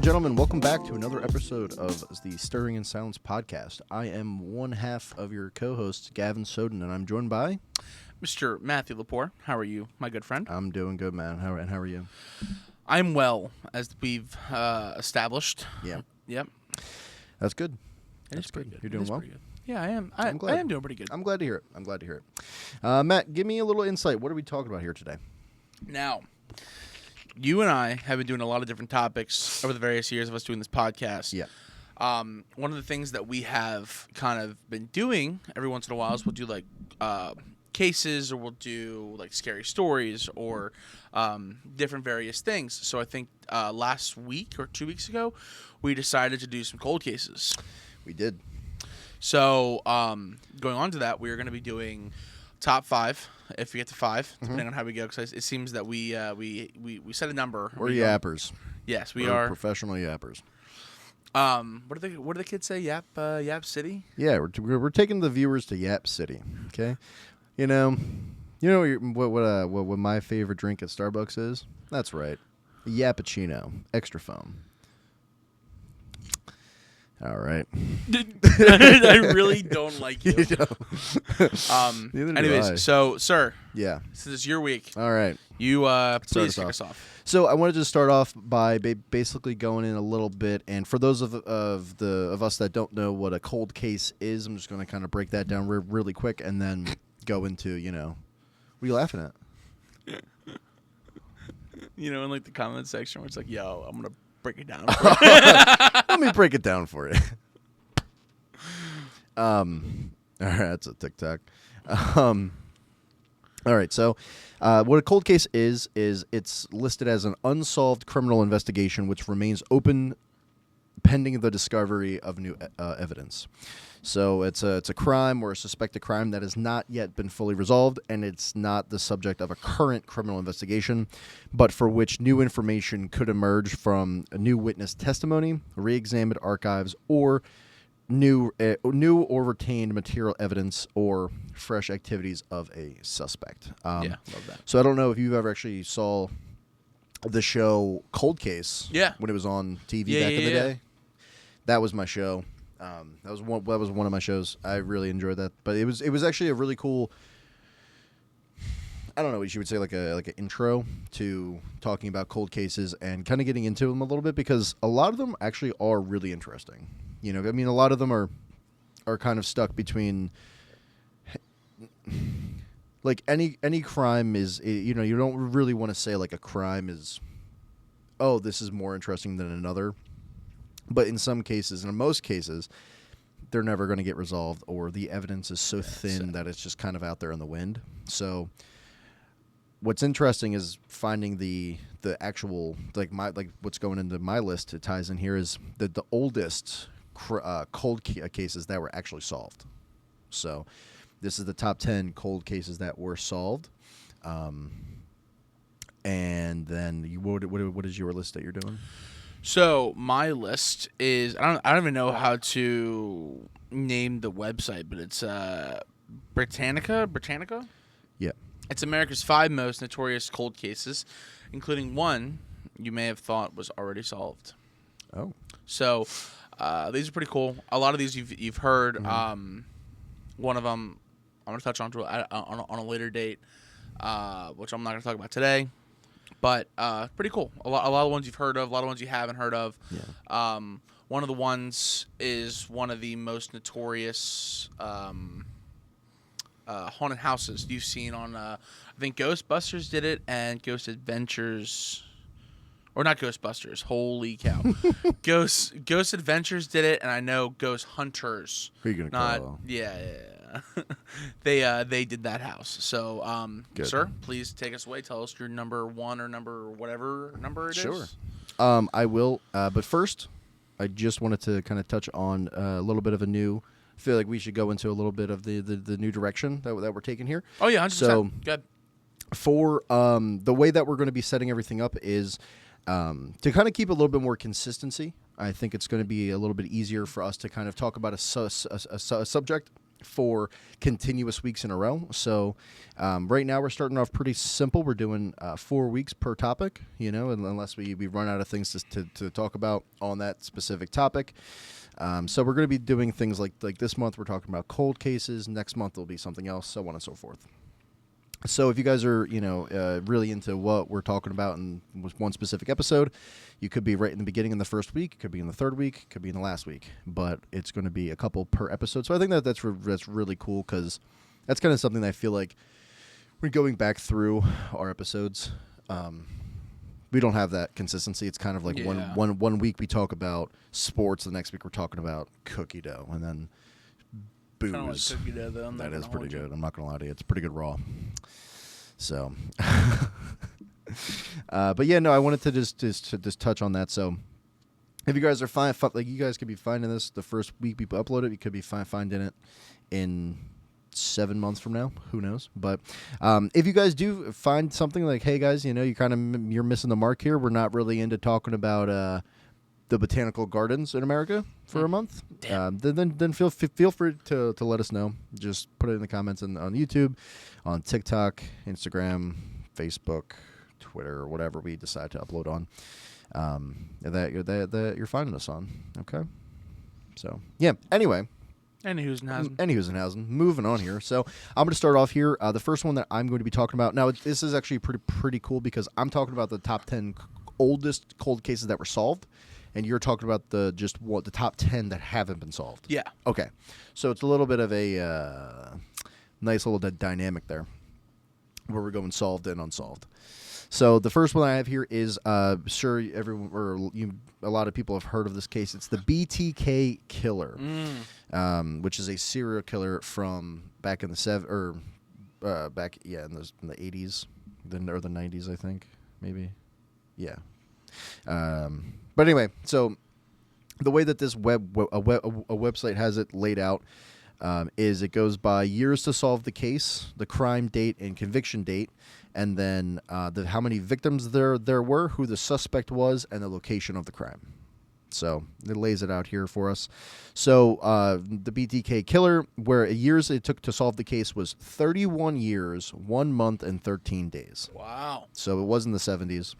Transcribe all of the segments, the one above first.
gentlemen, welcome back to another episode of the Stuttering in Silence podcast. I am one half of your co-host, Gavin Soden, and I'm joined by... Mr. Matthew Lepore. How are you, my good friend? I'm doing good, man. How are you? I'm well, as we've established. Yeah. Yep. That's good. That's good. You're doing well? Yeah, I am. I'm glad. I am doing pretty good. I'm glad to hear it. Matt, give me a little insight. What are we talking about here today? Now, you and I have been doing a lot of different topics over the various years of us doing this podcast. Yeah. One of the things that we have kind of been doing every once in a while is we'll do like cases, or we'll do like scary stories, or different various things. So I think last week or 2 weeks ago, we decided to do some cold cases. We did. So going on to that, we are going to be doing top 5, if we get to 5, depending on how we go. Because it seems that we set a number. We're yappers. Yes, we We're are professional yappers. What do the kids say? Yap City. Yeah, we're taking the viewers to Yap City. Okay, you know what my favorite drink at Starbucks is? That's right, a Yappuccino, extra foam. All right. I really don't like you. Anyways, so, sir. Yeah. This is your week. All right. You please kick us off. So I wanted to start off by basically going in a little bit, and for those of us that don't know what a cold case is, I'm just going to kind of break that down really quick, and then go into what are you laughing at? In like the comment section where it's like, yo, I'm gonna break it down. Let me break it down for you. All right, that's a TikTok. All right, so what a cold case is it's listed as an unsolved criminal investigation which remains open pending the discovery of new evidence. So it's a crime or a suspected crime that has not yet been fully resolved, and it's not the subject of a current criminal investigation, but for which new information could emerge from a new witness testimony, re-examined archives, or new or retained material evidence or fresh activities of a suspect. Yeah, love that. So I don't know if you've ever actually saw the show Cold Case. Yeah. When it was on TV back in the day. That was my show. That was one of my shows. I really enjoyed that, but it was actually a really cool. I don't know what you would say, like an intro to talking about cold cases and kind of getting into them a little bit, because a lot of them actually are really interesting. A lot of them are kind of stuck between. Like any crime is, you don't really want to say like a crime is, oh, this is more interesting than another. But in some cases, and in most cases, they're never going to get resolved, or the evidence is so thin that it's just kind of out there in the wind. So what's interesting is finding the actual, like what's going into my list, it ties in here, is the oldest cold cases that were actually solved. So this is the top 10 cold cases that were solved. And then what is your list that you're doing? So my list is I don't even know how to name the website, but it's Britannica. Yeah. It's America's 5 most notorious cold cases, including one you may have thought was already solved. Oh. So these are pretty cool. A lot of these you've heard. Mm-hmm. One of them I'm going to touch on a later date, which I'm not going to talk about today. But pretty cool. A lot of ones you've heard of, a lot of ones you haven't heard of. Yeah. One of the ones is one of the most notorious haunted houses you've seen on. I think Ghostbusters did it, and Ghost Adventures, or not Ghostbusters. Holy cow! Ghost Adventures did it, and I know Ghost Hunters. Who are you gonna call? Yeah. They did that house. So, sir, please take us away. Tell us your number 1 or number whatever number it is. Sure. I will. But first, I just wanted to kind of touch on a little bit of a new. I feel like we should go into a little bit of the new direction that we're taking here. Oh yeah, 100%. So good. For the way that we're going to be setting everything up is to kind of keep a little bit more consistency. I think it's going to be a little bit easier for us to kind of talk about a subject for continuous weeks in a row. So right now we're starting off pretty simple. We're doing 4 weeks per topic, unless we run out of things to talk about on that specific topic. So we're going to be doing things like this month we're talking about cold cases. Next month will be something else, so on and so forth. So if you guys are, really into what we're talking about in one specific episode, you could be right in the beginning in the first week, it could be in the third week, it could be in the last week, but it's going to be a couple per episode. So I think that's really cool because that's kind of something that I feel like we're going back through our episodes. We don't have that consistency. It's kind of like one week we talk about sports, the next week we're talking about cookie dough, and then booze. Kinda like cookie dough, though. That is pretty good. I'm not gonna lie to you. It's pretty good raw. So, but yeah, no, I wanted to just touch on that. So, if you guys are fine, like you guys could be finding this the first week we upload it. You could be finding it in 7 months from now. Who knows? But if you guys do find something like, hey guys, you're missing the mark here. We're not really into talking about the botanical gardens in America for a month. Then feel free to let us know. Just put it in the comments on YouTube, on TikTok, Instagram, Facebook, Twitter, or whatever we decide to upload on. That you're finding us on. Okay. So yeah. Anyway. Anyhoosenhausen. Moving on here. So I'm going to start off here. The first one that I'm going to be talking about now. This is actually pretty cool because I'm talking about the top 10 oldest cold cases that were solved. And you're talking about the top 10 that haven't been solved. Yeah. Okay. So it's a little bit of a nice little dynamic there where we're going solved and unsolved. So the first one I have here is sure everyone or a lot of people have heard of this case. It's the BTK killer, which is a serial killer from back in the in the 80s, or the 90s, I think, maybe. Yeah. But anyway, so the way that this website has it laid out is it goes by years to solve the case, the crime date and conviction date, and then how many victims there were, who the suspect was, and the location of the crime. So it lays it out here for us. So the BTK killer, where years it took to solve the case was 31 years, 1 month, and 13 days. Wow. So it was in the 70s.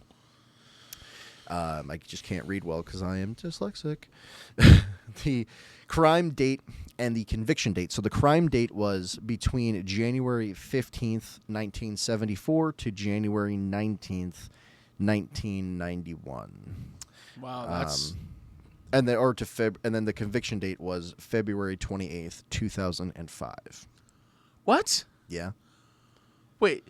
I just can't read well because I am dyslexic. The crime date and the conviction date. So the crime date was between January 15th, 1974 to January 19th, 1991. Wow, that's... and then the conviction date was February 28th, 2005. What? Yeah. Wait,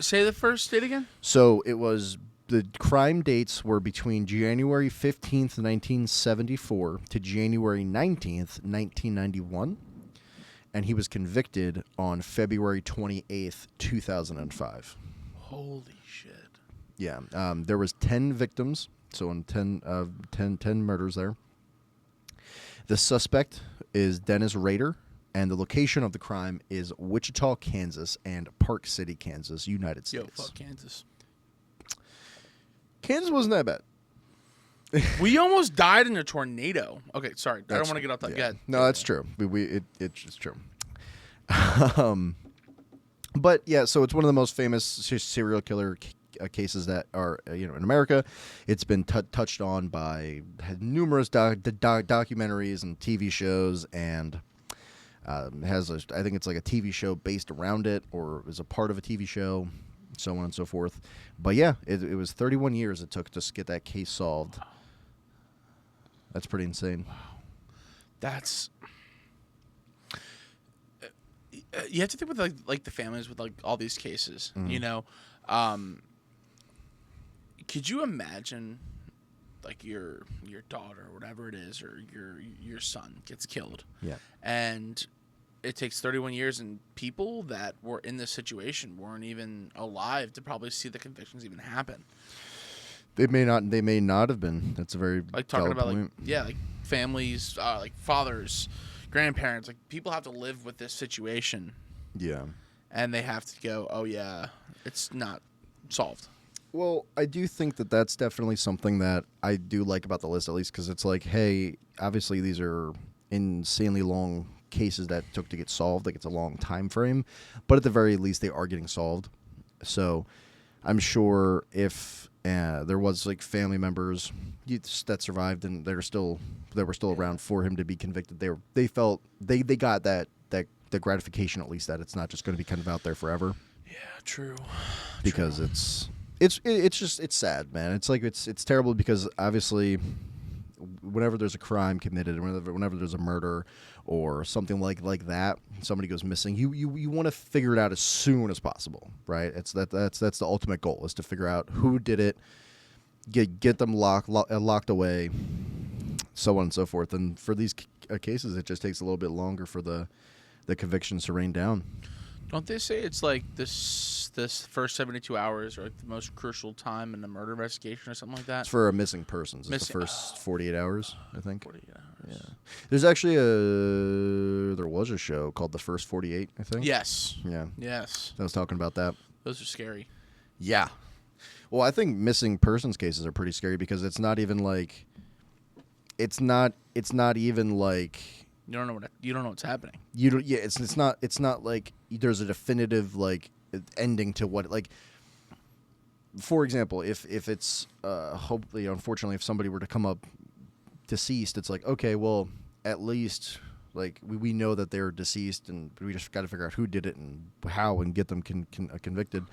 say the first date again? So it was... The crime dates were between January 15th, 1974 to January 19th, 1991, and he was convicted on February 28th, 2005. Holy shit. Yeah. There was 10 victims, so in 10 murders there. The suspect is Dennis Rader, and the location of the crime is Wichita, Kansas, and Park City, Kansas, United States. Yo, fuck Kansas. Kansas wasn't that bad. We almost died in a tornado. Okay, sorry. I don't want to get off that. Yeah. Go ahead. No, that's true. It's true. But yeah, so it's one of the most famous serial killer cases that are in America. It's been touched on by numerous documentaries and TV shows, and has I think it's like a TV show based around it, or is a part of a TV show. So on and so forth. But yeah, it was 31 years it took to get that case solved. Wow. That's pretty insane. Wow. That's... you have to think with like the families with like all these cases, could you imagine like your daughter or whatever it is, or your son gets killed? Yeah. And it takes 31 years, and people that were in this situation weren't even alive to probably see the convictions even happen. They may not have been. That's a very like talking about point. like families, like fathers, grandparents, like people have to live with this situation. Yeah. And they have to go, oh yeah, it's not solved. Well, I do think that that's definitely something that I do like about the list, at least because it's like, hey, obviously these are insanely long cases that took to get solved. Like, it's a long time frame, but at the very least, they are getting solved. So I'm sure if there was like family members that survived and that were still around for him to be convicted, they felt they got that the gratification, at least, that it's not just going to be kind of out there forever. Yeah, true. Because it's just sad, man. It's like it's terrible because obviously, whenever there's a crime committed, whenever there's a murder or something like that, somebody goes missing, you want to figure it out as soon as possible, right? That's the ultimate goal, is to figure out who did it, get them locked away, so on and so forth. And for these cases, it just takes a little bit longer for the convictions to rain down. Don't they say it's like this first 72 hours are like the most crucial time in the murder investigation or something like that? It's for missing persons. It's the first 48 hours, I think. 48 hours. Yeah. There's actually there was a show called The First 48, I think. Yes. Yeah. Yes. I was talking about that. Those are scary. Yeah. Well, I think missing persons cases are pretty scary because it's not even like you don't know what's happening. It's not like there's a definitive like ending to what, like, for example, if it's hopefully, unfortunately, if somebody were to come up deceased, it's like, okay, well, at least like we know that they're deceased, and we just got to figure out who did it and how and get them convicted.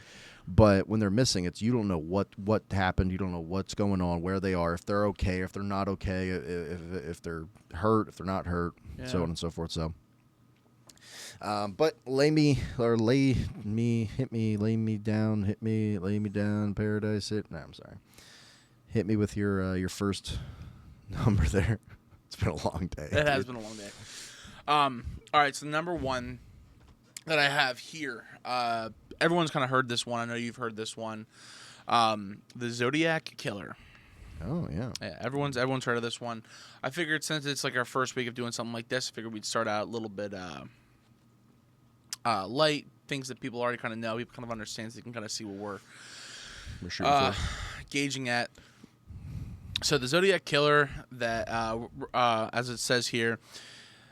But when they're missing, you don't know what happened. You don't know what's going on, where they are, if they're okay, if they're not okay, if they're hurt, if they're not hurt, so on and so forth. So, but lay me down, paradise. I'm sorry. Hit me with your first number there. It's been a long day. It has been a long day. All right, so number one that I have here, everyone's kind of heard this one. I know you've heard this one. The Zodiac Killer. Oh, yeah. Yeah, everyone's heard of this one. I figured since it's like our first week of doing something like this, I figured we'd start out a little bit light, things that people already kind of know, people kind of understand, so they can kind of see what we're shooting for. Gauging at. So the Zodiac Killer, that as it says here,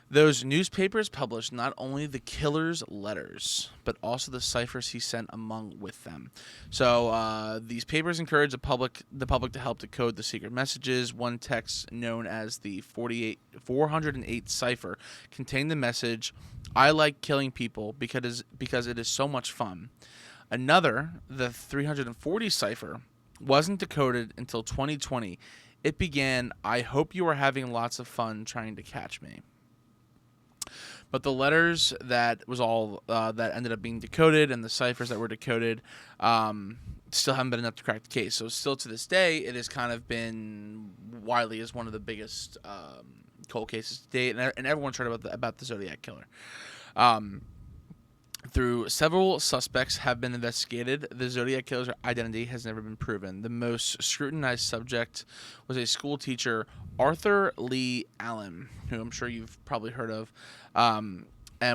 those newspapers published not only the killer's letters, but also the ciphers he sent among with them. So these papers encourage the public to help decode the secret messages. One text, known as the 408 cipher, contained the message, "I like killing people because it is so much fun." Another, the 340 cipher, wasn't decoded until 2020. It began, "I hope you are having lots of fun trying to catch me." But the letters that was all that ended up being decoded, and the ciphers that were decoded, still haven't been enough to crack the case. So still to this day, it has kind of been widely as one of the biggest cold cases to date, and everyone's heard about the Zodiac Killer. Through several suspects have been investigated, the Zodiac Killer's identity has never been proven. The most scrutinized subject was a school teacher, Arthur Lee Allen, who I'm sure you've probably heard of, and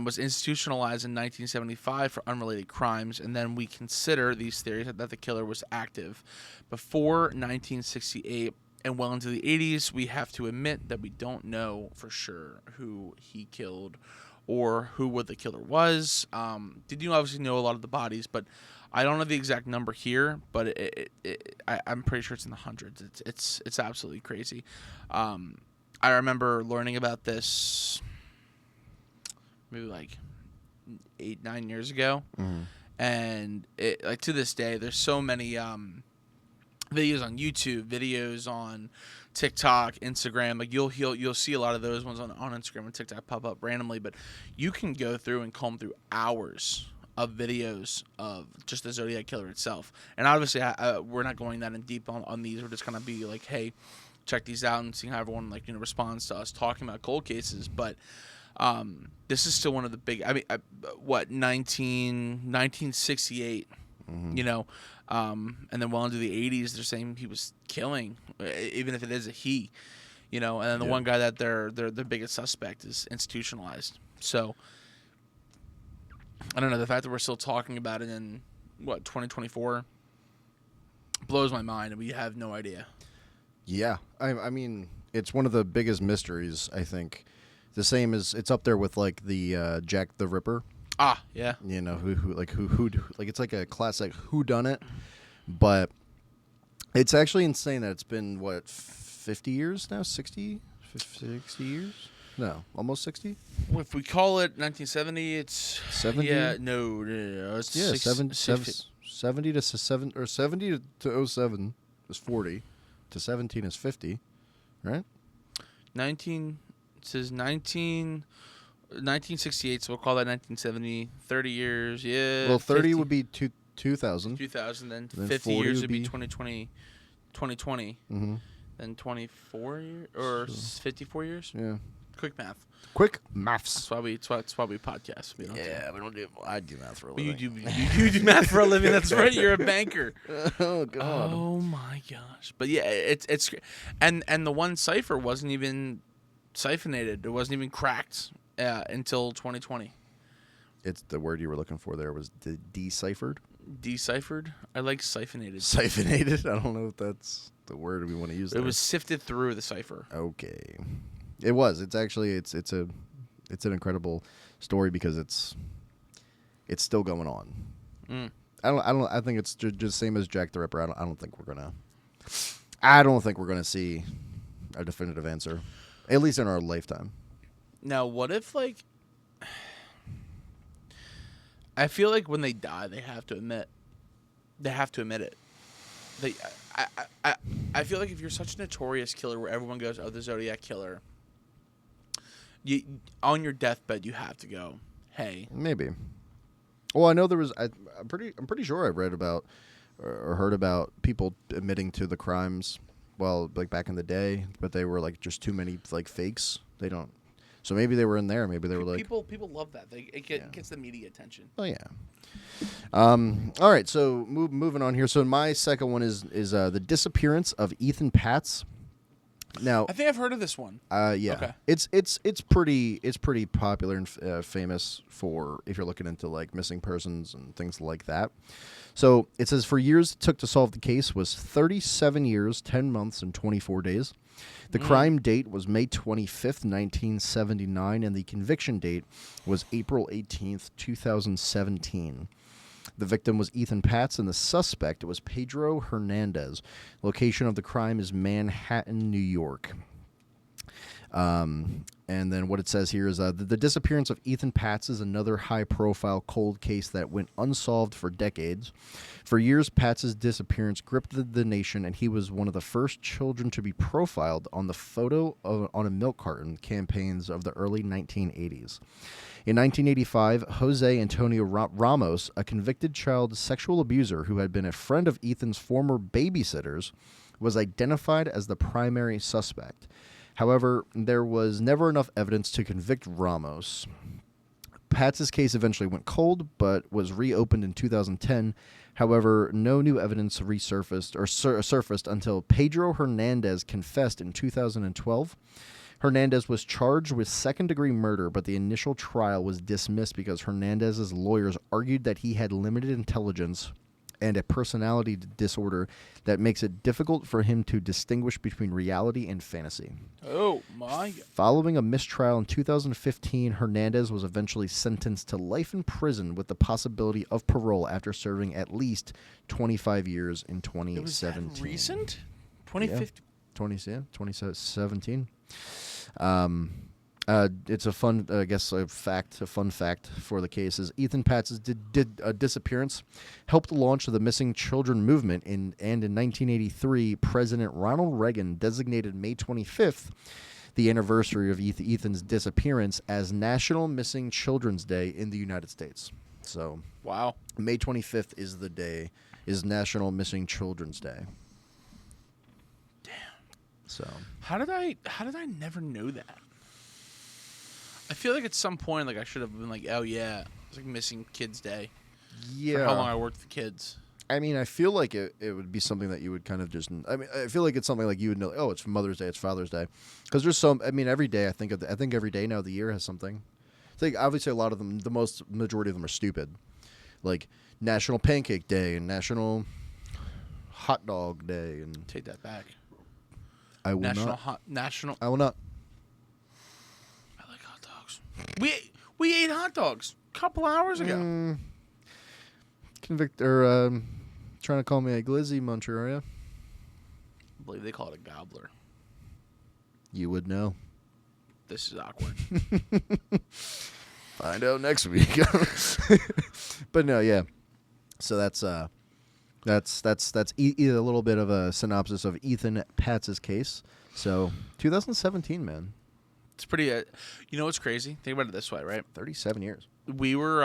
was institutionalized in 1975 for unrelated crimes. And then we consider these theories that the killer was active before 1968 and well into the 80s. We have to admit that we don't know for sure who he killed or what the killer was. Did you obviously know a lot of the bodies, but I don't know the exact number here, but I'm pretty sure it's in the hundreds. It's absolutely crazy. I remember learning about this maybe like 8-9 years ago, and like to this day, there's so many videos on YouTube, videos on TikTok, Instagram. Like you'll see a lot of those ones on Instagram and TikTok pop up randomly, but you can go through and comb through hours of videos of just the Zodiac Killer itself. And obviously, we're not going that in deep on these. We're just gonna be like, hey, check these out and see how everyone responds to us talking about cold cases. But this is still one of the big. I mean, 1968. And then well into the 80s, they're saying he was killing, even if it is a he, and then the one guy that they're the biggest suspect is institutionalized. So I don't know, the fact that we're still talking about it in 2024 blows my mind, and we have no idea. Yeah, I mean, it's one of the biggest mysteries, I think, The same as it's up there with like the Jack the Ripper. Ah, yeah. You know who like it's like a classic who done it, but it's actually insane that it's been what 50 years now, 60 years? No, almost 60. If we call it 1970, it's 70? Yeah, no, it's Yeah, 70 70 to 7 or 70 to 07 is 40 to 17 is 50, right? 19. It says 1968, so we'll call that 1970. 30 years, yeah. Well, 30 50, would be 2000. 2000, then Then 50 40 years would would be be- 2020. 2020. Mm-hmm. Then 24 years or 54 years. Yeah. Quick math. Quick maths. That's why we podcast. We don't We don't do. I do math for a But living. you do math for a living. That's right. You're a banker. Oh God. Oh my gosh! But yeah, it's and the one cipher wasn't even siphonated. It wasn't even cracked until 2020. It's the word you were looking for. There was deciphered. Deciphered. I like siphonated. Siphonated. I don't know if that's the word we want to use. It was sifted through the cipher. Okay. It was. It's actually it's an incredible story because it's still going on. Mm. I think it's just same as Jack the Ripper. I don't think we're gonna see a definitive answer, at least in our lifetime. Now, what if like? I feel like when they die, they have to admit it. I feel like if you're such a notorious killer where everyone goes, "Oh, the Zodiac Killer," you on your deathbed you have to go, "Hey." Maybe. Well, I know there was. I'm pretty sure I read about or heard about people admitting to the crimes. Well, like back in the day, but they were like just too many like fakes. They don't. So maybe they were in there. Maybe they were like people love that. It gets the media attention. Oh yeah. All right. So moving on here. So my second one is the disappearance of Ethan Patz. Now I think I've heard of this one. Yeah. Okay. It's pretty popular and famous for if you're looking into like missing persons and things like that. So it says for years it took to solve the case was 37 years, 10 months, and 24 days. The crime date was May 25th, 1979, and the conviction date was April 18th, 2017. The victim was Ethan Patz, and the suspect was Pedro Hernandez. Location of the crime is Manhattan, New York. And then what it says here is the disappearance of Ethan Patz is another high-profile cold case that went unsolved for decades. For years, Patz's disappearance gripped the nation, and he was one of the first children to be profiled on the photo on a milk carton campaigns of the early 1980s. In 1985, Jose Antonio Ramos, a convicted child sexual abuser who had been a friend of Ethan's former babysitters, was identified as the primary suspect. However, there was never enough evidence to convict Ramos. Patz's case eventually went cold, but was reopened in 2010. However, no new evidence surfaced until Pedro Hernandez confessed in 2012. Hernandez was charged with second-degree murder, but the initial trial was dismissed because Hernandez's lawyers argued that he had limited intelligence and a personality disorder that makes it difficult for him to distinguish between reality and fantasy. Oh, my God. Following a mistrial in 2015, Hernandez was eventually sentenced to life in prison with the possibility of parole after serving at least 25 years in 2017. It was that recent? 2015? 2017. It's a fun, a fun fact for the case is Ethan Patz's disappearance helped launch the missing children movement, and in 1983, President Ronald Reagan designated May 25th, the anniversary of Ethan's disappearance, as National Missing Children's Day in the United States. So, Wow. May 25th is National Missing Children's Day. Damn. So, How did I never know that? I feel like at some point, like I should have been like, oh yeah, it's like Missing Kids Day. yeah. For how long I worked with kids. I mean, I feel like it would be something that you would kind of just. I mean, I feel like it's something like you would know. Oh, it's Mother's Day, it's Father's Day, because there's some. I mean, every day I think every day now of the year has something. I think obviously a lot of them, the majority of them are stupid, like National Pancake Day and National Hot Dog Day, and Take that back. I will National not. National. I will not. I like We ate hot dogs a couple hours ago. Trying to call me a glizzy muncher, are you? I believe they call it a gobbler. You would know. This is awkward. Find out next week. But no, yeah. So that's either a little bit of a synopsis of Ethan Patz's case. So 2017, man. It's pretty. You know what's crazy? Think about it this way, right? 37 years. We were,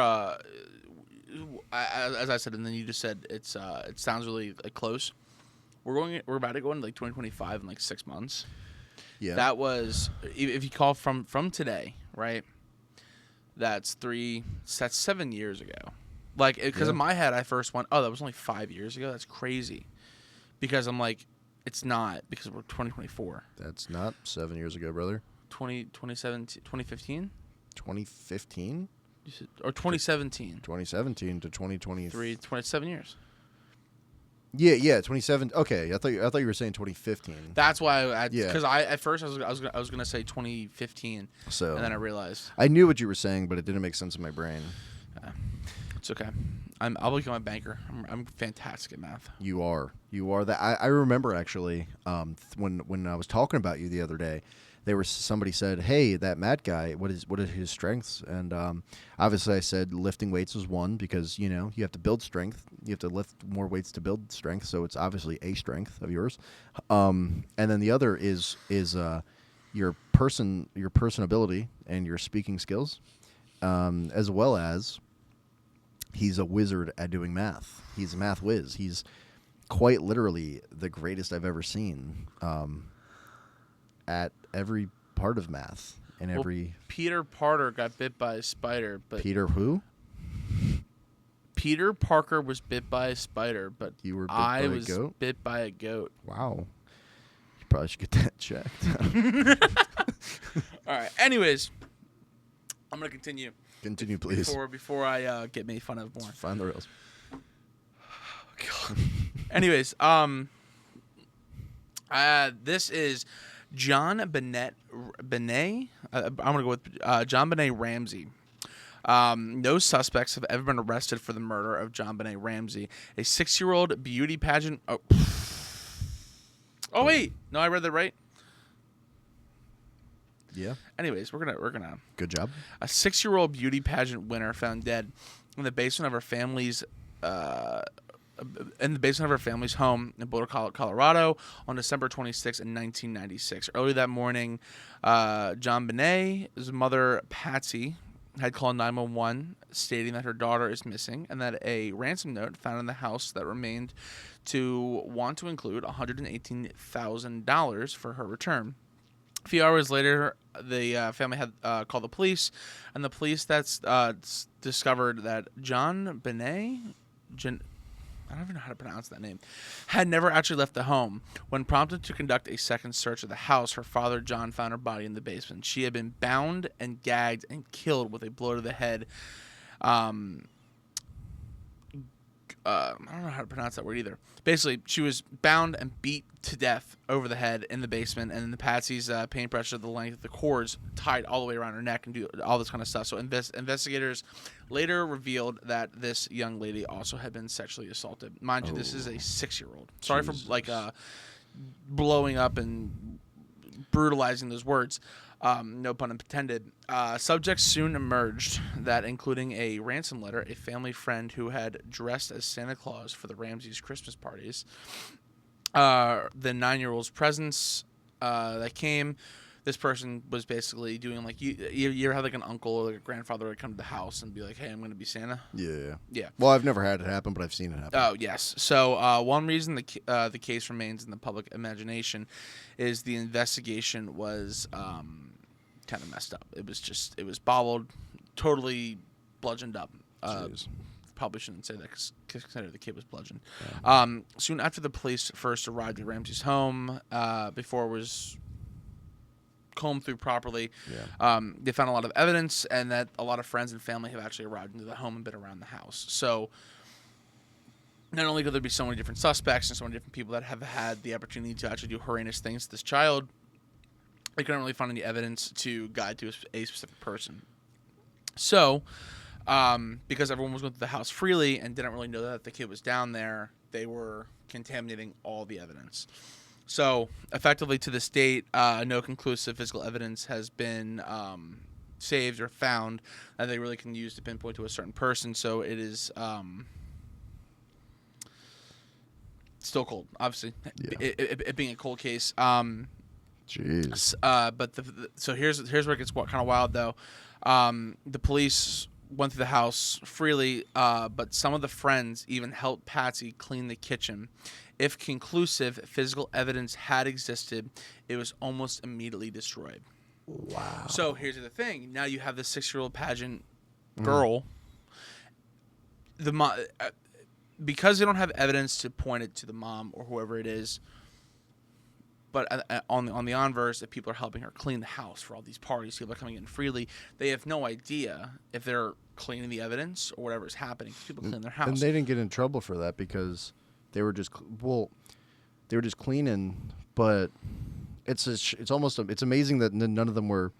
as I said, and then you just said it sounds really close. We're about to go into 2025 in 6 months. Yeah. That was, if you call from today, right? That's 7 years ago. Because in my head, I first went, oh, that was only 5 years ago. That's crazy. Because I'm like, it's not, because we're 2024. That's not 7 years ago, brother. 2017, 2015? 2015? Or 2017. 2017 to 2023. 27 years. Yeah, 27. Okay, I thought you were saying 2015. That's why because Yeah. at first I was gonna say 2015, So and then I realized I knew what you were saying, but it didn't make sense in my brain. it's okay. I'll become a banker. I'm fantastic at math. You are that. I remember actually when I was talking about you the other day, somebody said, "Hey, that Matt guy, what are his strengths?" And obviously I said lifting weights was one, because you have to build strength. You have to lift more weights to build strength, so it's obviously a strength of yours. And then the other is your personability and your speaking skills, as well as he's a wizard at doing math. He's a math whiz. He's quite literally the greatest I've ever seen at every part of math. And every Peter Parker got bit by a spider, but Peter who? Peter Parker was bit by a spider, but You were bit I by a was goat? bit by a goat. Wow. You probably should get that checked. All right. Anyways, I'm gonna continue. Continue, please. Before I get made fun of more. Find the rails. Anyways, this is John Benet. I'm gonna go with John Benet Ramsey. No suspects have ever been arrested for the murder of John Benet Ramsey, a 6-year-old beauty pageant. Oh wait, no, I read that right. Yeah. Anyways, we're gonna. Good job. A 6-year-old beauty pageant winner found dead in the basement of her family's home in Boulder, Colorado, on December 26, in 1996. Early that morning, John Benet's mother, Patsy, had called 911 stating that her daughter is missing and that a ransom note found in the house that remained to want to include $118,000 for her return. A few hours later, the family had called the police, and the police discovered that John Benet, I don't even know how to pronounce that name, had never actually left the home. When prompted to conduct a second search of the house, her father, John, found her body in the basement. She had been bound and gagged and killed with a blow to the head. I don't know how to pronounce that word either. Basically, she was bound and beat to death over the head in the basement, and the Patsy's pain pressure, the length of the cords tied all the way around her neck, and do all this kind of stuff. So investigators later revealed that this young lady also had been sexually assaulted. Mind you, this is a 6-year-old. Sorry for blowing up and brutalizing those words. No pun intended. Subjects soon emerged that, including a ransom letter, a family friend who had dressed as Santa Claus for the Ramseys' Christmas parties, the 9-year-old's presence that came. This person was basically doing you ever had an uncle or a grandfather would come to the house and be like, "Hey, I'm going to be Santa." Yeah. Well, I've never had it happen, but I've seen it happen. Oh yes. So one reason the case remains in the public imagination is the investigation was kind of messed up. It was bobbled, totally bludgeoned up. Probably shouldn't say that because consider the kid was bludgeoned. Yeah. Soon after the police first arrived at Ramsey's home, before it was combed through properly, they found a lot of evidence, and that a lot of friends and family have actually arrived into the home and been around the house. So not only could there be so many different suspects and so many different people that have had the opportunity to actually do horrendous things to this child, they couldn't really find any evidence to guide to a specific person. So, because everyone was going through the house freely and didn't really know that the kid was down there, they were contaminating all the evidence. So, effectively, to this date, no conclusive physical evidence has been saved or found that they really can use to pinpoint to a certain person. So, it is still cold, obviously. Yeah. It being a cold case. Jeez. But so here's where it gets kind of wild, though. The police went through the house freely, but some of the friends even helped Patsy clean the kitchen. If conclusive physical evidence had existed, it was almost immediately destroyed. Wow. So here's the thing. Now you have this 6-year-old pageant girl. Because they don't have evidence to point it to the mom or whoever it is, but on the inverse, if people are helping her clean the house for all these parties, people are coming in freely, they have no idea if they're cleaning the evidence or whatever is happening. People clean their house. And they didn't get in trouble for that because they were just cleaning, but it's amazing that none of them were.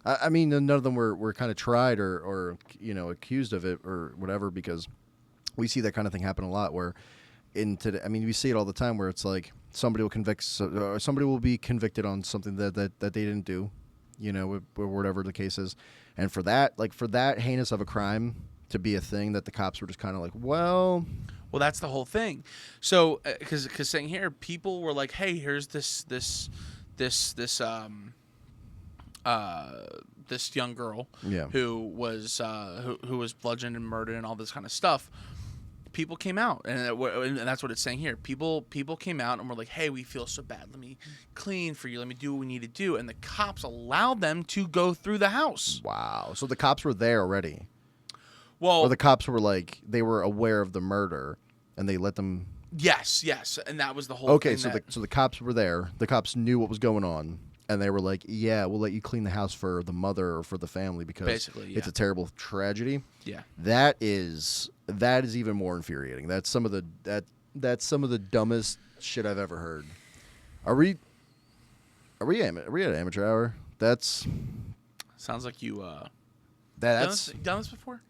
I mean, none of them were kind of tried or accused of it or whatever, because we see that kind of thing happen a lot. Where we see it all the time where it's like somebody will be convicted on something that they didn't do, or whatever the case is, and for that heinous of a crime to be a thing that the cops were just kind of like, well, that's the whole thing. So, because saying here, people were like, hey, here's this young girl, who was bludgeoned and murdered and all this kind of stuff. People came out, and that's what it's saying here. People came out and were like, hey, we feel so bad. Let me clean for you. Let me do what we need to do. And the cops allowed them to go through the house. Wow. So the cops were there already. Well, or the cops were like, they were aware of the murder, and they let them. Yes, and that was the whole. Okay, thing so the cops were there. The cops knew what was going on, and they were like, yeah, we'll let you clean the house for the mother or for the family because it's a terrible tragedy. Yeah. That is even more infuriating. That's some of the dumbest shit I've ever heard. Are we at amateur hour? That's sounds like you that's done this before?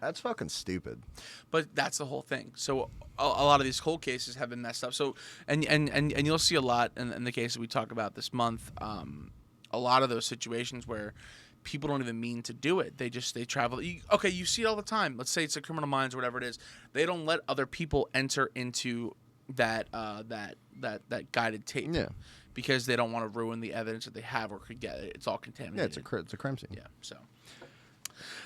That's fucking stupid. But that's the whole thing. So a lot of these cold cases have been messed up. So and you'll see a lot in the cases we talk about this month. A lot of those situations where people don't even mean to do it. They travel. You see it all the time. Let's say it's a Criminal Minds or whatever it is. They don't let other people enter into that guided tape. Yeah. Because they don't want to ruin the evidence that they have or could get. It's all contaminated. Yeah, it's a crime scene. Yeah. So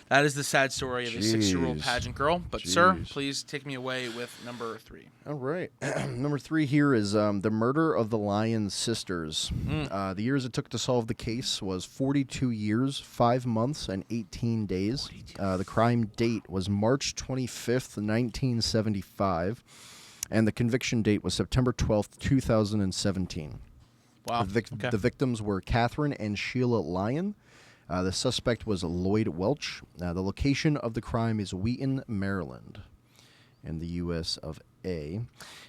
that is the sad story of a 6-year-old pageant girl. But sir, please take me away with number 3. All right. Number 3 here is the murder of the Lyon sisters. The years it took to solve the case was 42 years, 5 months, and 18 days. The crime date was March 25th, 1975. And the conviction date was September 12th, 2017. Wow. The victims were Catherine and Sheila Lyon. The suspect was Lloyd Welch. The location of the crime is Wheaton, Maryland, in the U.S. of A.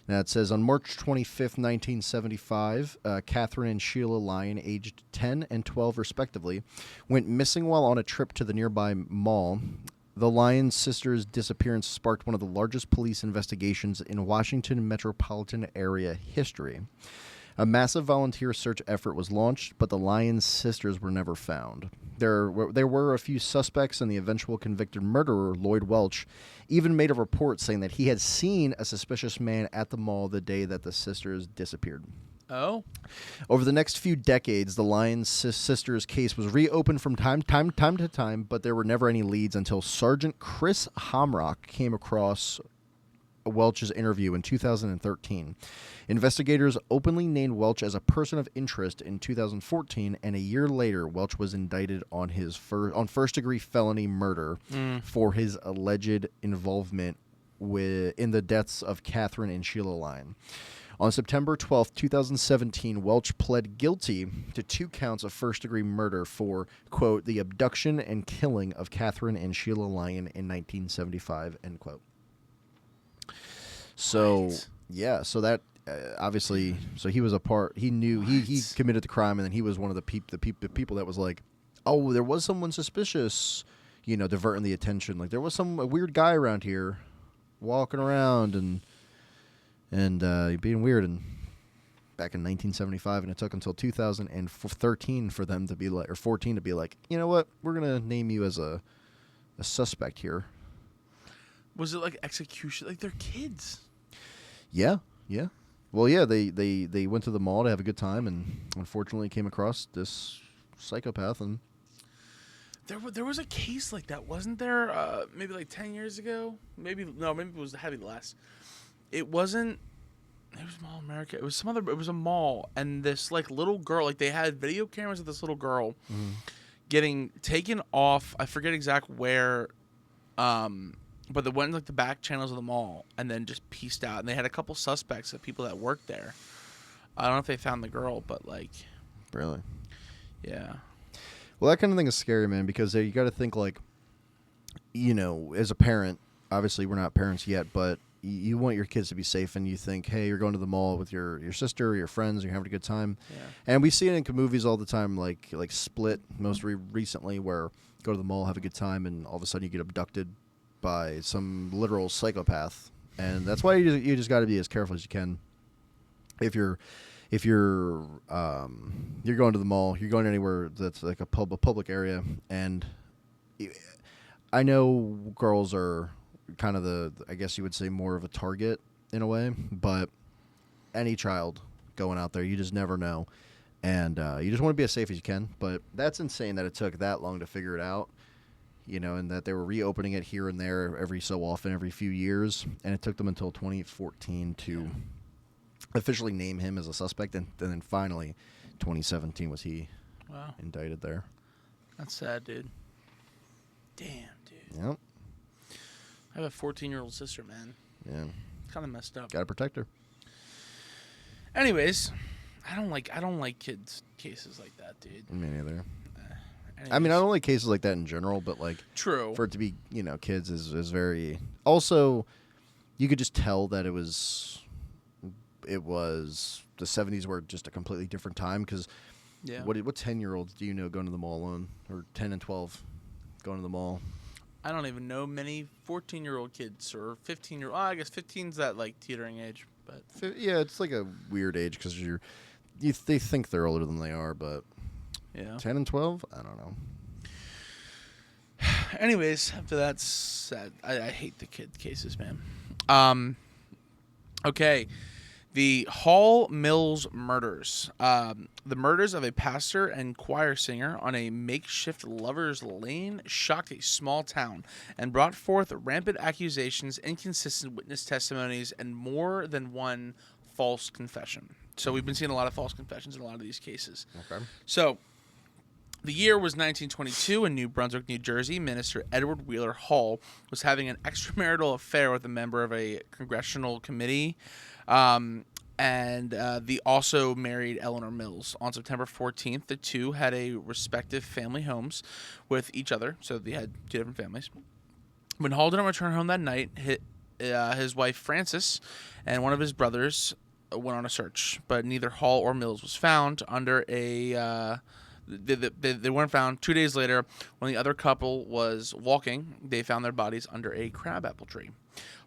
Now, it says on March 25th, 1975, Catherine and Sheila Lyon, aged 10 and 12 respectively, went missing while on a trip to the nearby mall. The Lyon sisters' disappearance sparked one of the largest police investigations in Washington metropolitan area history. A massive volunteer search effort was launched, but the Lyon sisters were never found. There were a few suspects, and the eventual convicted murderer, Lloyd Welch, even made a report saying that he had seen a suspicious man at the mall the day that the sisters disappeared. Oh. Over the next few decades, the Lyon sisters' case was reopened from time to time, but there were never any leads until Sergeant Chris Hamrock came across Welch's interview in 2013. Investigators openly named Welch as a person of interest in 2014, and a year later, Welch was indicted on first-degree felony murder for his alleged involvement in the deaths of Catherine and Sheila Lyon. On September 12, 2017, Welch pled guilty to 2 counts of first-degree murder for, quote, the abduction and killing of Catherine and Sheila Lyon in 1975, end quote. So, Right. yeah, so that obviously, so he was a part, he knew, he committed the crime, and then he was one of the people that was like, oh, there was someone suspicious, diverting the attention. Like there was a weird guy around here walking around and being weird. And back in 1975, and it took until 2013 for them to be like, or 14 to be like, you know what, we're gonna name you as a suspect here. Was it like execution? Like they're kids. Yeah, yeah. Well, yeah, they went to the mall to have a good time, and unfortunately came across this psychopath. And There was a case like that, wasn't there? Maybe like 10 years ago. Maybe it was heavy less. It wasn't. It was Mall America. It was some other. It was a mall, and this like little girl. Like they had video cameras of this little girl getting taken off. I forget exact where. But they went in like the back channels of the mall and then just pieced out. And they had a couple suspects of people that worked there. I don't know if they found the girl, but like, really, yeah. Well, that kind of thing is scary, man, because you got to think like, as a parent. Obviously, we're not parents yet, but you want your kids to be safe, and you think, hey, you're going to the mall with your sister or your friends, you're having a good time. Yeah. And we see it in movies all the time, like Split, most recently, where go to the mall, have a good time, and all of a sudden you get abducted by some literal psychopath. And that's why you just got to be as careful as you can. If you're going to the mall, you're going anywhere that's like a public area, and I know girls are kind of I guess you would say more of a target in a way, but any child going out there, you just never know, and you just want to be as safe as you can. But that's insane that it took that long to figure it out, and that they were reopening it here and there every so often, every few years, and it took them until 2014 to officially name him as a suspect, and then finally 2017 was he indicted there. That's sad, dude. Damn, dude. Yep. I have a 14-year-old sister, man. Yeah. Kind of messed up. Gotta protect her. Anyways, I don't like kids cases like that, dude. Me neither. Anyways. I mean, I don't like cases like that in general, but like, true. For it to be, kids is very. Also, you could just tell that it was the 70s were just a completely different time, because what 10-year-olds do you know going to the mall alone, or 10 and 12 going to the mall? I don't even know many 14-year-old kids or 15-year-old. I guess 15's that like teetering age, but yeah, it's like a weird age because they think they're older than they are, but 10 and 12, I don't know. Anyways, after that's sad. I hate the kid cases, man. Okay. The Hall Mills murders. The murders of a pastor and choir singer on a makeshift lover's lane shocked a small town and brought forth rampant accusations, inconsistent witness testimonies, and more than one false confession. So we've been seeing a lot of false confessions in a lot of these cases. Okay. So the year was 1922 in New Brunswick, New Jersey. Minister Edward Wheeler Hall was having an extramarital affair with a member of a congressional committee. And the also married Eleanor Mills. On September 14th, the two had a respective family homes with each other, so they had two different families. When Hall didn't return home that night, his wife Frances and one of his brothers went on a search, but neither Hall or Mills was found. They weren't found. 2 days later, when the other couple was walking, they found their bodies under a crabapple tree.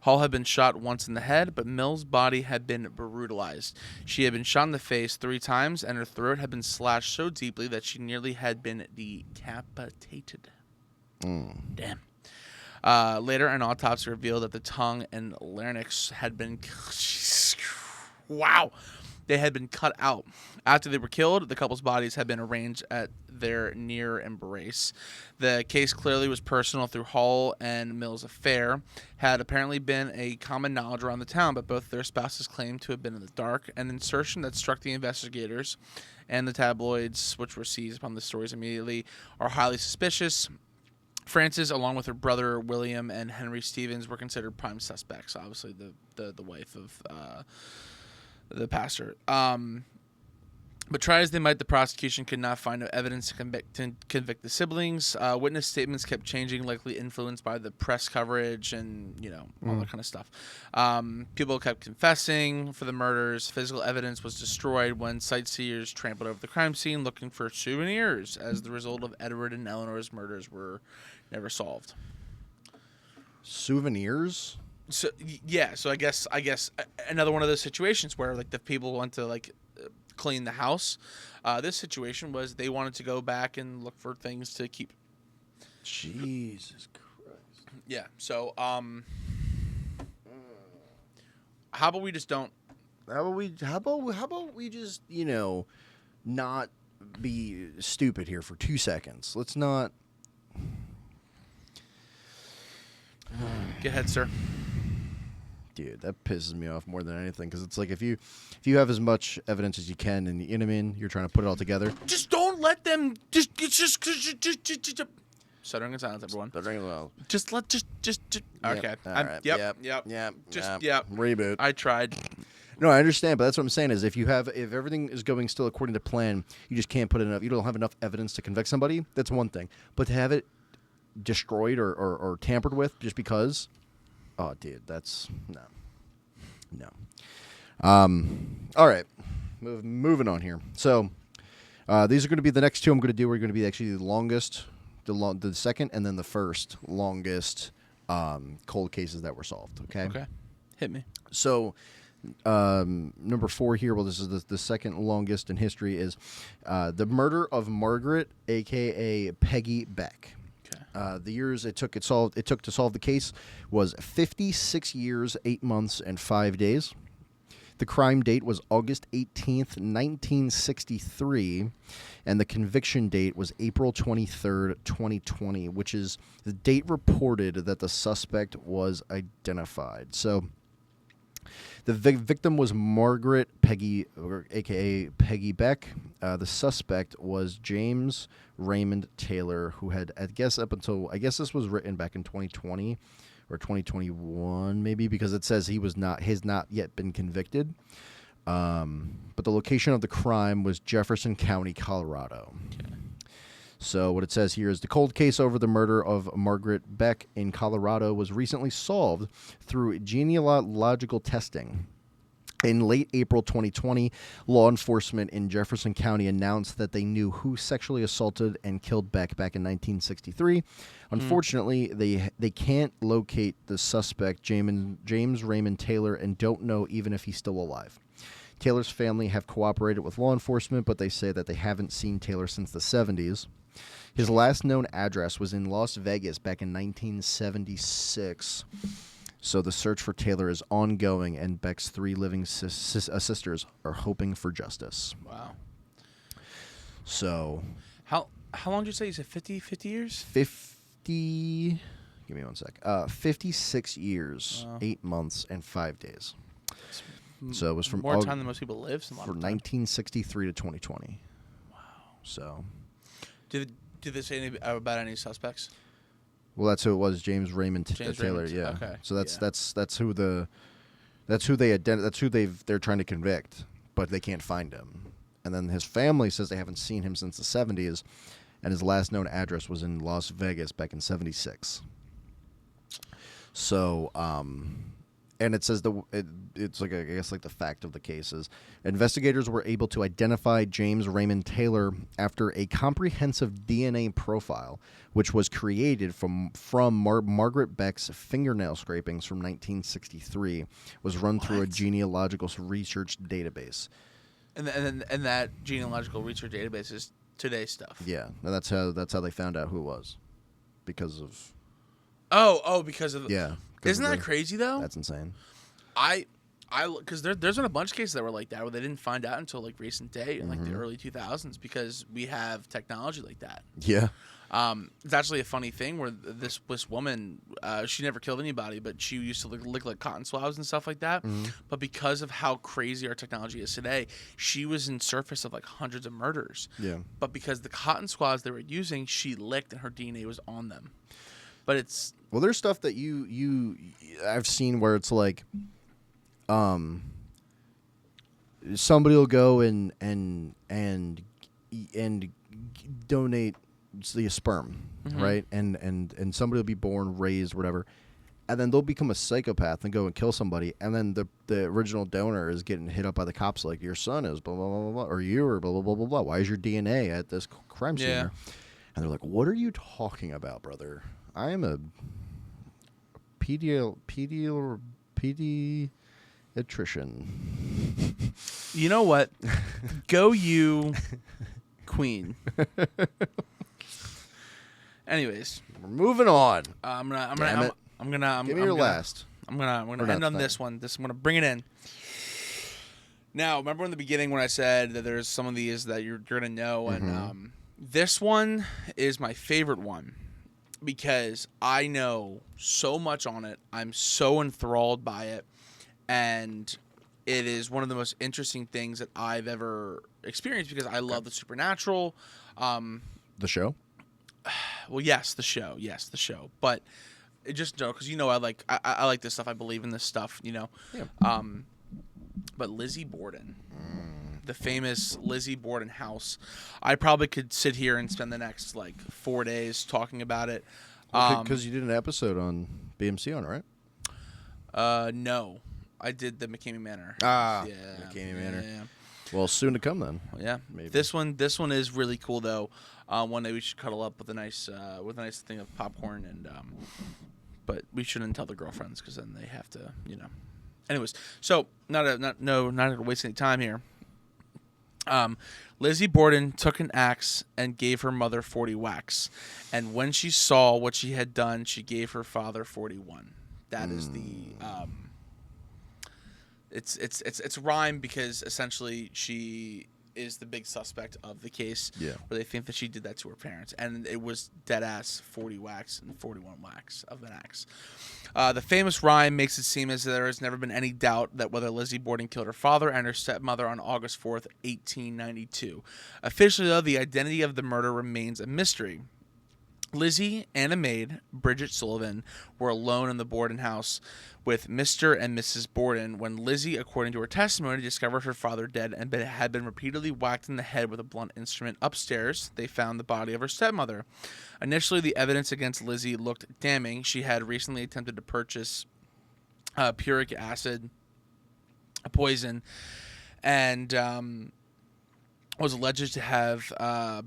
Hall had been shot once in the head, but Mills' body had been brutalized. She had been shot in the face 3 times, and her throat had been slashed so deeply that she nearly had been decapitated. Damn. Later, an autopsy revealed that the tongue and larynx had been... Wow! They had been cut out. After they were killed, the couple's bodies had been arranged at their near embrace. The case clearly was personal through Hall and Mills' affair. Had apparently been a common knowledge around the town, but both their spouses claimed to have been in the dark. An insertion that struck the investigators and the tabloids, which were seized upon the stories immediately, are highly suspicious. Frances, along with her brother William and Henry Stevens, were considered prime suspects. Obviously, the wife of the pastor. But try as they might, the prosecution could not find evidence to convict the siblings. Witness statements kept changing, likely influenced by the press coverage and, all that kind of stuff. People kept confessing for the murders. Physical evidence was destroyed when sightseers trampled over the crime scene looking for souvenirs as the result of Edward and Eleanor's murders were never solved. Souvenirs? So I guess another one of those situations where like the people went to clean the house. This situation was they wanted to go back and look for things to keep. Jesus Christ. Yeah. So how about we just don't? How about we just not be stupid here for 2 seconds? Let's not. Go ahead, sir. Dude, that pisses me off more than anything because it's like if you have as much evidence as you can and you know what I mean, you're trying to put it all together. Just don't let them just stuttering in silence, everyone. Stuttering well. Just okay. Yep. Yep. Reboot. I tried. No, I understand, but that's what I'm saying is if everything is going still according to plan, you just can't put enough. You don't have enough evidence to convict somebody. That's one thing, but to have it destroyed or tampered with just because. Oh, dude, that's no. All right, moving on here. So these are going to be the next two I'm going to do. Are going to be actually the longest, the second, and then the first longest cold cases that were solved. Okay. Okay. Hit me. So number 4 here. Well, this is the second longest in history. Is the murder of Margaret, aka Peggy Beck. The years it took to solve the case was 56 years, 8 months, and 5 days. The crime date was August 18th, 1963, and the conviction date was April 23rd, 2020, which is the date reported that the suspect was identified. So the victim was Margaret Peggy, a.k.a. Peggy Beck. The suspect was James Raymond Taylor, who had, I guess this was written back in 2020 or 2021, maybe, because it says has not yet been convicted. But the location of the crime was Jefferson County, Colorado. Okay. So what it says here is the cold case over the murder of Margaret Beck in Colorado was recently solved through genealogical testing. In late April 2020, law enforcement in Jefferson County announced that they knew who sexually assaulted and killed Beck back in 1963. Unfortunately, they can't locate the suspect, James Raymond Taylor, and don't know even if he's still alive. Taylor's family have cooperated with law enforcement, but they say that they haven't seen Taylor since the 70s. His last known address was in Las Vegas back in 1976. So the search for Taylor is ongoing, and Beck's 3 living sisters are hoping for justice. Wow. So how long did you say? You said 50 years? 50. Give me one sec. 56 years, 8 months, and 5 days. So it was from more time than most people live. From 1963 to 2020. Wow. So. Did they say about any suspects? Well, that's who it was, James Raymond Taylor. Yeah. Okay. So that's who they're trying to convict, but they can't find him. And then his family says they haven't seen him since the 70s, and his last known address was in Las Vegas back in 76. So, and it says it's like I guess like the fact of the case is investigators were able to identify James Raymond Taylor after a comprehensive DNA profile, which was created from Margaret Beck's fingernail scrapings from 1963, was run through a genealogical research database. And that genealogical research database is today's stuff. Yeah, and that's how they found out who it was, because of. Because of yeah. Isn't that crazy though? That's insane. Because there's been a bunch of cases that were like that where they didn't find out until like recent day in like the early 2000s because we have technology like that. Yeah. It's actually a funny thing where this woman, she never killed anybody, but she used to lick like cotton swabs and stuff like that. But because of how crazy our technology is today, she was in surface of like hundreds of murders. Yeah. But because the cotton swabs they were using, she licked and her DNA was on them. But it's there's stuff that I've seen where it's like, somebody will go and donate the sperm, right? And somebody will be born, raised, whatever, and then they'll become a psychopath and go and kill somebody, and then the original donor is getting hit up by the cops like, your son is blah blah blah blah, blah, or you are blah blah blah blah blah. Why is your DNA at this crime scene? Yeah. And they're like, what are you talking about, brother? I am a pediatrician. You know what? Go you, queen. Anyways, We're moving on. I'm Give me gonna your last. I'm gonna Or end not on this one. I'm gonna bring it in. Now, remember in the beginning when I said that there's some of these that you're gonna know, and this one is my favorite one because I know so much on it. I'm so enthralled by it, and it is one of the most interesting things that I've ever experienced because I love the supernatural. The show? Well, yes, the show. But it just because I like this stuff. I believe in this stuff. Yeah. But Lizzie Borden, the famous Lizzie Borden house, I probably could sit here and spend the next 4 days talking about it. Because you did an episode on BMC on it, right? No, I did the McCamey Manor. McCamey Manor. Yeah. Well, soon to come then. Yeah, Maybe. This one is really cool though. One day we should cuddle up with a nice thing of popcorn but we shouldn't tell the girlfriends because then they have to, Anyways, so not to waste any time here. Lizzie Borden took an axe and gave her mother 40 whacks, and when she saw what she had done, she gave her father 41. That is the it's rhyme because essentially she is the big suspect of the case. Yeah. Where they think that she did that to her parents, and it was dead ass 40 whacks and 41 whacks of an axe. The famous rhyme makes it seem as if there has never been any doubt that whether Lizzie Borden killed her father and her stepmother on August 4th, 1892. Officially, though, the identity of the murder remains a mystery. Lizzie and a maid, Bridget Sullivan, were alone in the Borden house with Mr. and Mrs. Borden when Lizzie, according to her testimony, discovered her father dead and had been repeatedly whacked in the head with a blunt instrument. Upstairs, they found the body of her stepmother. Initially, the evidence against Lizzie looked damning. She had recently attempted to purchase puric acid, a poison, and was alleged to have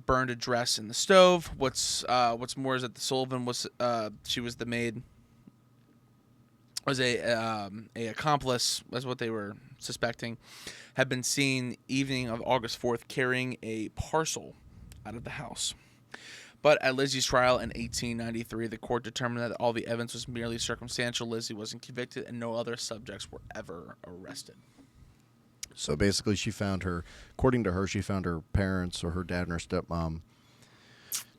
burned a dress in the stove. What's more is that the Sullivan was she was the maid, was a accomplice, was what they were suspecting, had been seen evening of August 4th carrying a parcel out of the house. But at Lizzie's trial in 1893, the court determined that all the evidence was merely circumstantial. Lizzie wasn't convicted, and no other subjects were ever arrested. So basically, according to her, she found her parents, or her dad and her stepmom,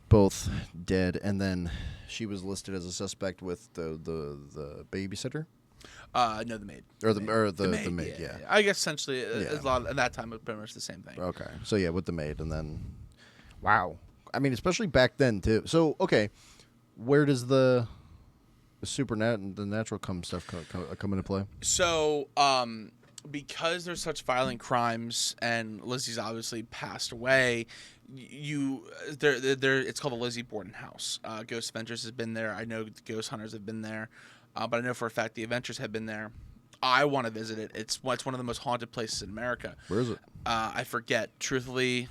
both dead, and then she was listed as a suspect with the babysitter. No, the maid. Or the maid, yeah. I guess essentially, a lot at that time, it was pretty much the same thing. Okay, so yeah, with the maid, and then, wow. I mean, especially back then too. So okay, where does the natural stuff come into play? So, because there's such violent crimes, and Lizzie's obviously passed away, it's called the Lizzie Borden house. Ghost Adventures has been there. I know the Ghost Hunters have been there, but I know for a fact the Adventures have been there. I want to visit it. It's one of the most haunted places in America. Where is it? I forget. Truthfully,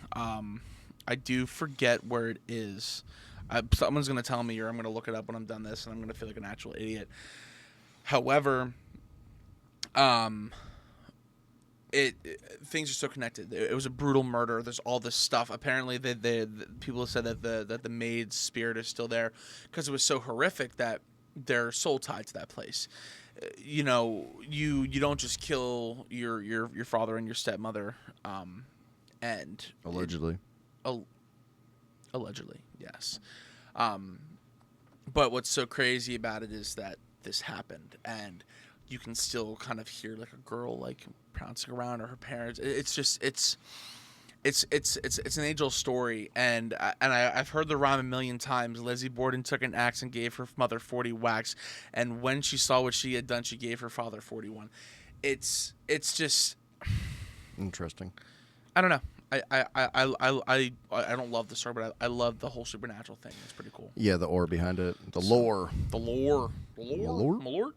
I do forget where it is. Someone's going to tell me, or I'm going to look it up when I'm done this, and I'm going to feel like an actual idiot. However, things are so connected. It was a brutal murder. There's all this stuff. Apparently, the people have said that the maid's spirit is still there because it was so horrific that their soul tied to that place. You don't just kill your father and your stepmother, and Allegedly. Allegedly, yes. But what's so crazy about it is that this happened, and you can still kind of hear like a girl pouncing around, or her parents. It's an age-old story, and I've heard the rhyme a million times. Lizzie Borden took an axe and gave her mother 40 whacks, and when she saw what she had done, she gave her father 41. It's just Interesting. I don't know. I don't love the story, but I love the whole supernatural thing. It's pretty cool. Yeah, the ore behind it, the lore. The lore. Lore? My lord.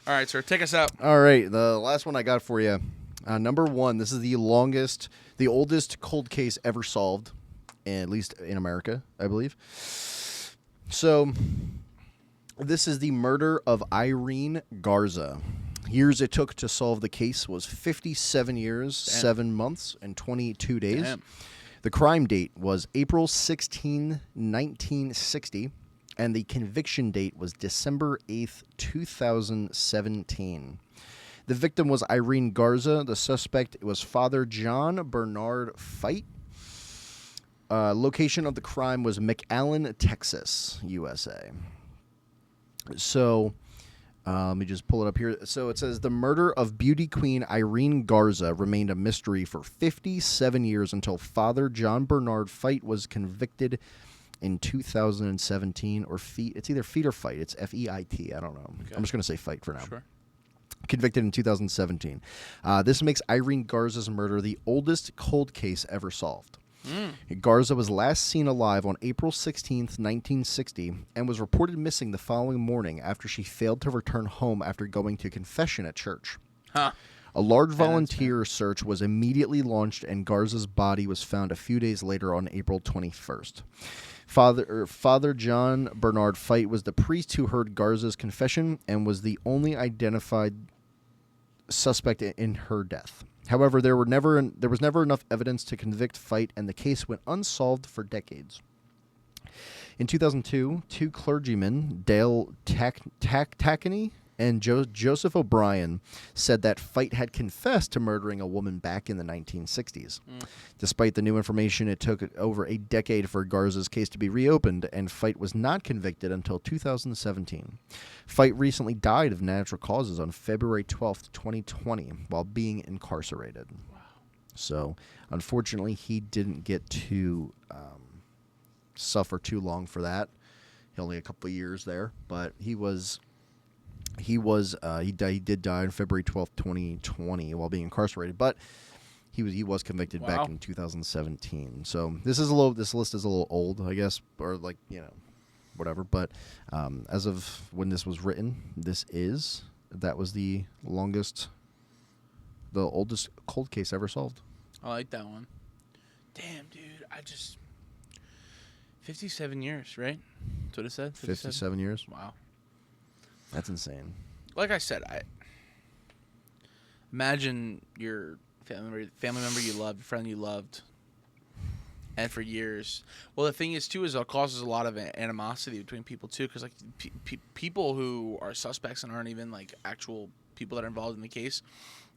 All right, sir. Take us out. All right, the last one I got for you. Number 1. This is the oldest cold case ever solved, at least in America, I believe. So, this is the murder of Irene Garza. Years it took to solve the case was 57 years, Damn. 7 months, and 22 days. Damn. The crime date was April 16, 1960, and the conviction date was December 8th, 2017. The victim was Irene Garza. The suspect was Father John Bernard Fite. Location of the crime was McAllen, Texas, USA. So, let me just pull it up here. So it says the murder of beauty queen Irene Garza remained a mystery for 57 years until Father John Bernard Fite was convicted in 2017. Or Feet. It's either Feet or Fight. It's F-E-I-T. I don't know. Okay. I'm just going to say Fight for now. Sure. Convicted in 2017. This makes Irene Garza's murder the oldest cold case ever solved. Garza was last seen alive on April 16th, 1960, and was reported missing the following morning after she failed to return home after going to confession at church. Huh. A large volunteer search was immediately launched, and Garza's body was found a few days later on April 21st. Father John Bernard Fite was the priest who heard Garza's confession and was the only identified suspect in her death. However, there was never enough evidence to convict Fite, and the case went unsolved for decades. In 2002, 2 clergymen, Dale Tackney and Joseph O'Brien, said that Fite had confessed to murdering a woman back in the 1960s. Despite the new information, it took over a decade for Garza's case to be reopened, and Fite was not convicted until 2017. Fite recently died of natural causes on February 12th, 2020, while being incarcerated. Wow. So, unfortunately, he didn't get to suffer too long for that. Only a couple of years there, but he did die on February 12th, 2020, while being incarcerated, but he was convicted back in 2017. So this list is a little old, I guess, or whatever. But as of when this was written, that was the oldest cold case ever solved. I like that one. Damn, dude, 57 years, right? That's what it said. 57 years. Wow. That's insane. Like I said, I imagine your family member you loved, your friend you loved, and for years. Well, the thing is, too, is it causes a lot of animosity between people, too, because like people who are suspects and aren't even like actual people that are involved in the case,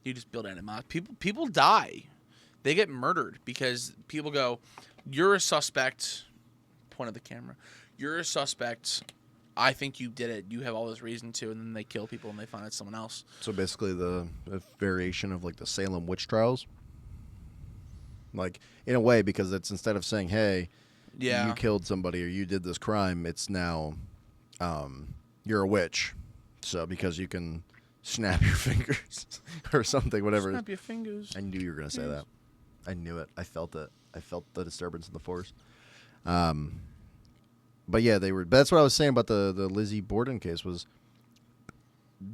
you just build animosity. People die. They get murdered because people go, "You're a suspect." Point of the camera. You're a suspect. I think you did it. You have all this reason to, and then they kill people and they find it's someone else. So basically, the variation of like the Salem witch trials, like in a way, because it's instead of saying, "Hey, you killed somebody or you did this crime," it's now, you're a witch. So because you can snap your fingers or something, whatever. Snap your fingers. I knew you were gonna say that. I knew it. I felt it. I felt the disturbance in the force. But yeah, they were. That's what I was saying about the Lizzie Borden case, was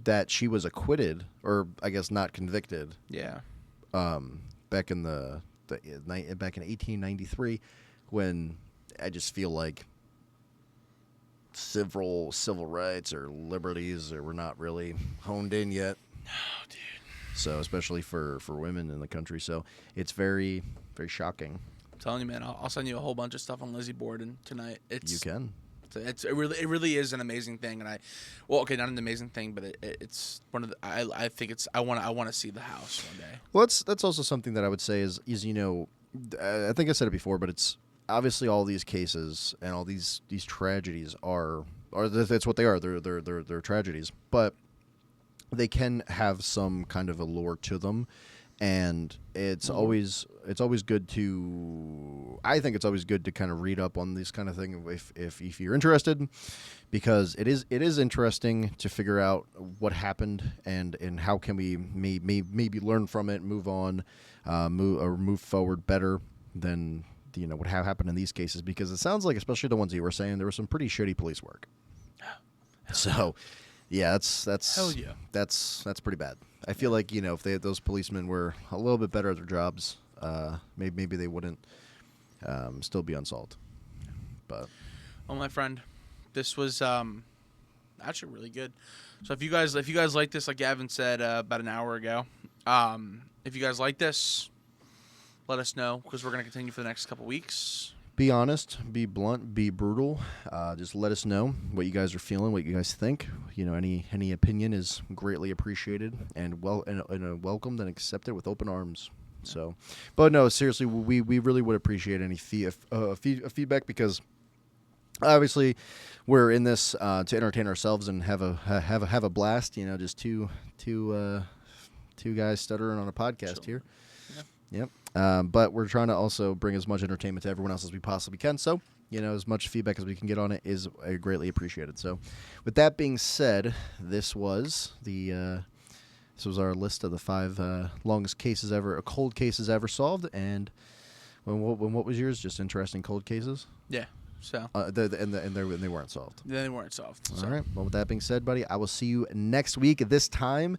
that she was acquitted, or I guess not convicted. Yeah. Back in back in 1893, when I just feel like civil rights or liberties were not really honed in yet. No, dude. So especially for women in the country, so it's very, very shocking. I'm telling you, man, I'll send you a whole bunch of stuff on Lizzie Borden tonight. You can. It really is an amazing thing, and not an amazing thing, but it's one of the. I think it's. I want to see the house one day. Well, that's also something that I would say is I think I said it before, but it's obviously all these cases and all these tragedies are that's what they are. They're tragedies, but they can have some kind of allure to them. And it's always good to, I think it's always good to kind of read up on this kind of thing if you're interested, because it is interesting to figure out what happened and how can we maybe learn from it, move on, move forward better than what happened in these cases, because it sounds like, especially the ones you were saying, there was some pretty shitty police work. So, yeah, that's Hell yeah. that's pretty bad. I feel like if those policemen were a little bit better at their jobs, maybe they wouldn't still be unsolved. But well, my friend, this was actually really good. So if you guys like this, like Gavin said about an hour ago, if you guys like this, let us know, because we're gonna continue for the next couple weeks. Be honest, be blunt, be brutal. Just let us know what you guys are feeling, what you guys think. Any opinion is greatly appreciated and welcomed and accepted with open arms. So, but no, seriously, we really would appreciate any feedback, because obviously we're in this to entertain ourselves and have a blast. Just two guys stuttering on a podcast here. Yep. But we're trying to also bring as much entertainment to everyone else as we possibly can. So, as much feedback as we can get on it is greatly appreciated. So, with that being said, this was our list of the 5 longest cases ever, cold cases ever solved. And what was yours? Just interesting cold cases. Yeah. So. And they weren't solved. They weren't solved. So. All right. Well, with that being said, buddy, I will see you next week at this time.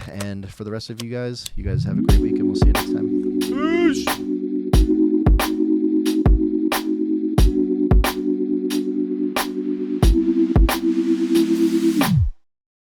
And for the rest of you guys have a great week, and we'll see you next time.